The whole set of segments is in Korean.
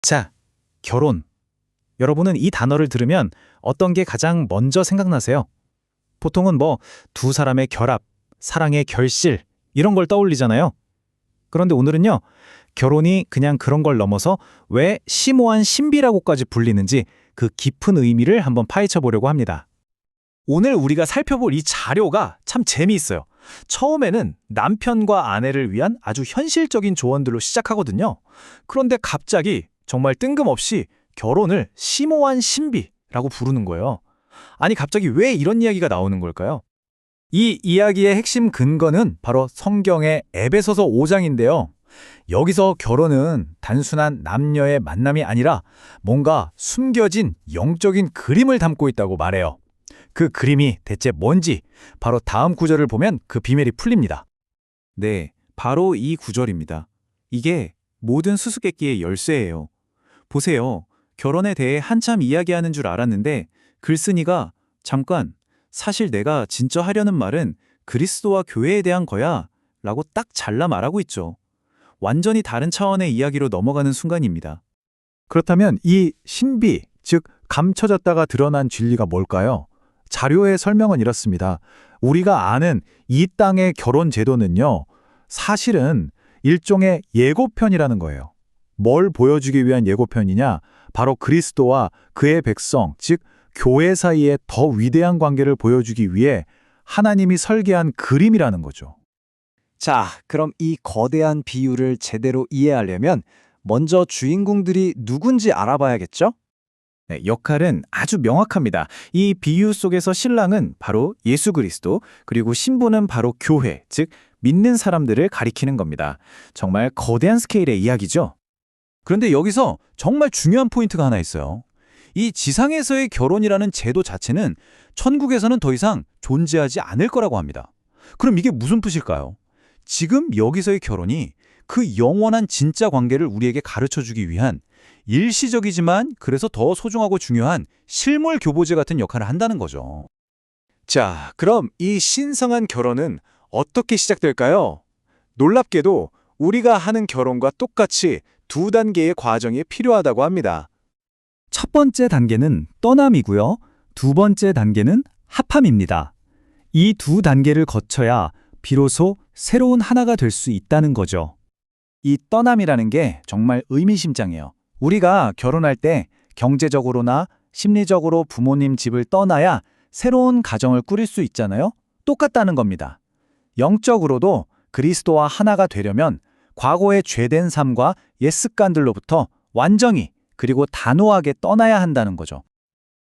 자, 결혼. 여러분은 이 단어를 들으면 어떤 게 가장 먼저 생각나세요? 보통은 두 사람의 결합, 사랑의 결실, 이런 걸 떠올리잖아요. 그런데 오늘은요, 결혼이 그냥 그런 걸 넘어서 왜 심오한 신비라고까지 불리는지 그 깊은 의미를 한번 파헤쳐 보려고 합니다. 오늘 우리가 살펴볼 이 자료가 참 재미있어요. 처음에는 남편과 아내를 위한 아주 현실적인 조언들로 시작하거든요. 그런데 갑자기 정말 뜬금없이 결혼을 심오한 신비라고 부르는 거예요. 아니, 갑자기 왜 이런 이야기가 나오는 걸까요? 이 이야기의 핵심 근거는 바로 성경의 에베소서 5장인데요. 여기서 결혼은 단순한 남녀의 만남이 아니라 뭔가 숨겨진 영적인 그림을 담고 있다고 말해요. 그 그림이 대체 뭔지 바로 다음 구절을 보면 그 비밀이 풀립니다. 네, 바로 이 구절입니다. 이게 모든 수수께끼의 열쇠예요. 보세요. 결혼에 대해 한참 이야기하는 줄 알았는데 글쓴이가 잠깐, 사실 내가 진짜 하려는 말은 그리스도와 교회에 대한 거야 라고 딱 잘라 말하고 있죠. 완전히 다른 차원의 이야기로 넘어가는 순간입니다. 그렇다면 이 신비, 즉 감춰졌다가 드러난 진리가 뭘까요? 자료의 설명은 이렇습니다. 우리가 아는 이 땅의 결혼 제도는요, 사실은 일종의 예고편이라는 거예요. 뭘 보여주기 위한 예고편이냐? 바로 그리스도와 그의 백성, 즉 교회 사이의 더 위대한 관계를 보여주기 위해 하나님이 설계한 그림이라는 거죠. 자, 그럼 이 거대한 비유를 제대로 이해하려면 먼저 주인공들이 누군지 알아봐야겠죠? 네, 역할은 아주 명확합니다. 이 비유 속에서 신랑은 바로 예수 그리스도, 그리고 신부는 바로 교회, 즉 믿는 사람들을 가리키는 겁니다. 정말 거대한 스케일의 이야기죠. 그런데 여기서 정말 중요한 포인트가 하나 있어요. 이 지상에서의 결혼이라는 제도 자체는 천국에서는 더 이상 존재하지 않을 거라고 합니다. 그럼 이게 무슨 뜻일까요? 지금 여기서의 결혼이 그 영원한 진짜 관계를 우리에게 가르쳐주기 위한 일시적이지만 그래서 더 소중하고 중요한 실물 교보제 같은 역할을 한다는 거죠. 자, 그럼 이 신성한 결혼은 어떻게 시작될까요? 놀랍게도 우리가 하는 결혼과 똑같이 두 단계의 과정이 필요하다고 합니다. 첫 번째 단계는 떠남이고요. 두 번째 단계는 합함입니다. 이 두 단계를 거쳐야 비로소 새로운 하나가 될 수 있다는 거죠. 이 떠남이라는 게 정말 의미심장해요. 우리가 결혼할 때 경제적으로나 심리적으로 부모님 집을 떠나야 새로운 가정을 꾸릴 수 있잖아요. 똑같다는 겁니다. 영적으로도 그리스도와 하나가 되려면 과거의 죄된 삶과 옛 습관들로부터 완전히 그리고 단호하게 떠나야 한다는 거죠.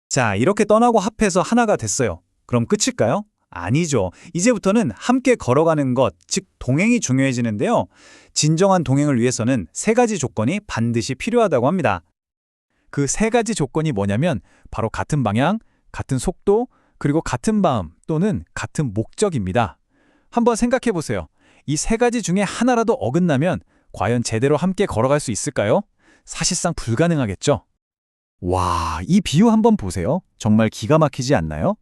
자, 이렇게 떠나고 합해서 하나가 됐어요. 그럼 끝일까요? 아니죠. 이제부터는 함께 걸어가는 것, 즉 동행이 중요해지는데요. 진정한 동행을 위해서는 세 가지 조건이 반드시 필요하다고 합니다. 그 세 가지 조건이 뭐냐면 바로 같은 방향, 같은 속도, 그리고 같은 마음 또는 같은 목적입니다. 한번 생각해 보세요. 이 세 가지 중에 하나라도 어긋나면 과연 제대로 함께 걸어갈 수 있을까요? 사실상 불가능하겠죠. 와, 이 비유 한번 보세요. 정말 기가 막히지 않나요?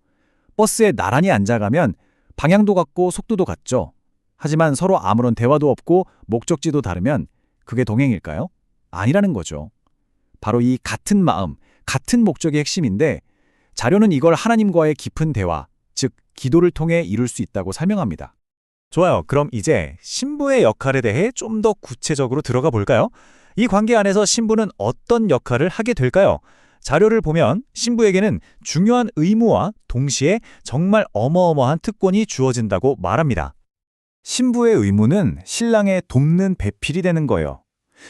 버스에 나란히 앉아가면 방향도 같고 속도도 같죠. 하지만 서로 아무런 대화도 없고 목적지도 다르면 그게 동행일까요? 아니라는 거죠. 바로 이 같은 마음, 같은 목적이 핵심인데 자료는 이걸 하나님과의 깊은 대화, 즉 기도를 통해 이룰 수 있다고 설명합니다. 좋아요. 그럼 이제 신부의 역할에 대해 좀 더 구체적으로 들어가 볼까요? 이 관계 안에서 신부는 어떤 역할을 하게 될까요? 자료를 보면 신부에게는 중요한 의무와 동시에 정말 어마어마한 특권이 주어진다고 말합니다. 신부의 의무는 신랑의 돕는 배필이 되는 거예요.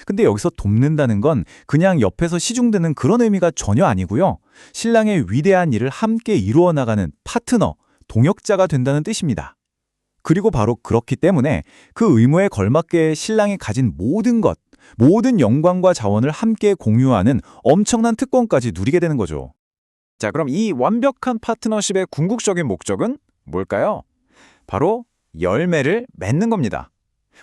근데 여기서 돕는다는 건 그냥 옆에서 시중드는 그런 의미가 전혀 아니고요. 신랑의 위대한 일을 함께 이루어 나가는 파트너, 동역자가 된다는 뜻입니다. 그리고 바로 그렇기 때문에 그 의무에 걸맞게 신랑이 가진 모든 것, 모든 영광과 자원을 함께 공유하는 엄청난 특권까지 누리게 되는 거죠. 자, 그럼 이 완벽한 파트너십의 궁극적인 목적은 뭘까요? 바로 열매를 맺는 겁니다.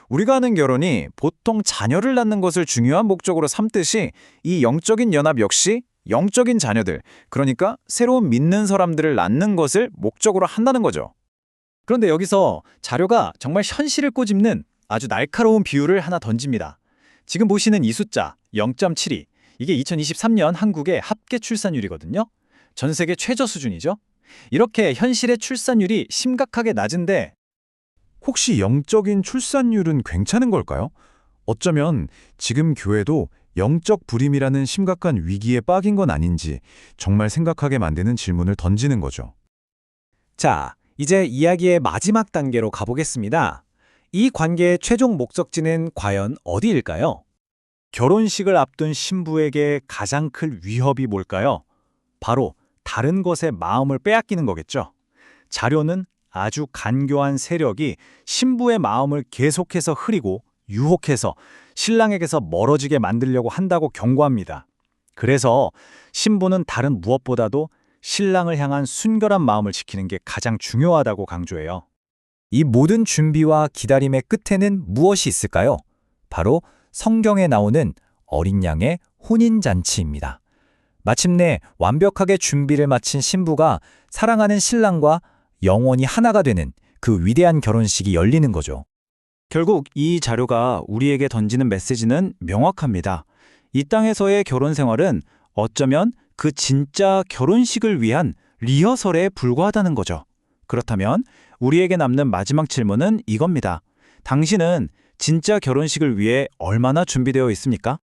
우리가 하는 결혼이 보통 자녀를 낳는 것을 중요한 목적으로 삼듯이 이 영적인 연합 역시 영적인 자녀들, 그러니까 새로운 믿는 사람들을 낳는 것을 목적으로 한다는 거죠. 그런데 여기서 자료가 정말 현실을 꼬집는 아주 날카로운 비유를 하나 던집니다. 지금 보시는 이 숫자 0.72, 이게 2023년 한국의 합계 출산율이거든요. 전 세계 최저 수준이죠. 이렇게 현실의 출산율이 심각하게 낮은데 혹시 영적인 출산율은 괜찮은 걸까요? 어쩌면 지금 교회도 영적 불임이라는 심각한 위기에 빠진 건 아닌지 정말 생각하게 만드는 질문을 던지는 거죠. 자, 이제 이야기의 마지막 단계로 가보겠습니다. 이 관계의 최종 목적지는 과연 어디일까요? 결혼식을 앞둔 신부에게 가장 큰 위협이 뭘까요? 바로 다른 것에 마음을 빼앗기는 거겠죠. 자료는 아주 간교한 세력이 신부의 마음을 계속해서 흐리고 유혹해서 신랑에게서 멀어지게 만들려고 한다고 경고합니다. 그래서 신부는 다른 무엇보다도 신랑을 향한 순결한 마음을 지키는 게 가장 중요하다고 강조해요. 이 모든 준비와 기다림의 끝에는 무엇이 있을까요? 바로 성경에 나오는 어린 양의 혼인잔치입니다. 마침내 완벽하게 준비를 마친 신부가 사랑하는 신랑과 영원히 하나가 되는 그 위대한 결혼식이 열리는 거죠. 결국 이 자료가 우리에게 던지는 메시지는 명확합니다. 이 땅에서의 결혼 생활은 어쩌면 그 진짜 결혼식을 위한 리허설에 불과하다는 거죠. 그렇다면 우리에게 남는 마지막 질문은 이겁니다. 당신은 진짜 결혼식을 위해 얼마나 준비되어 있습니까?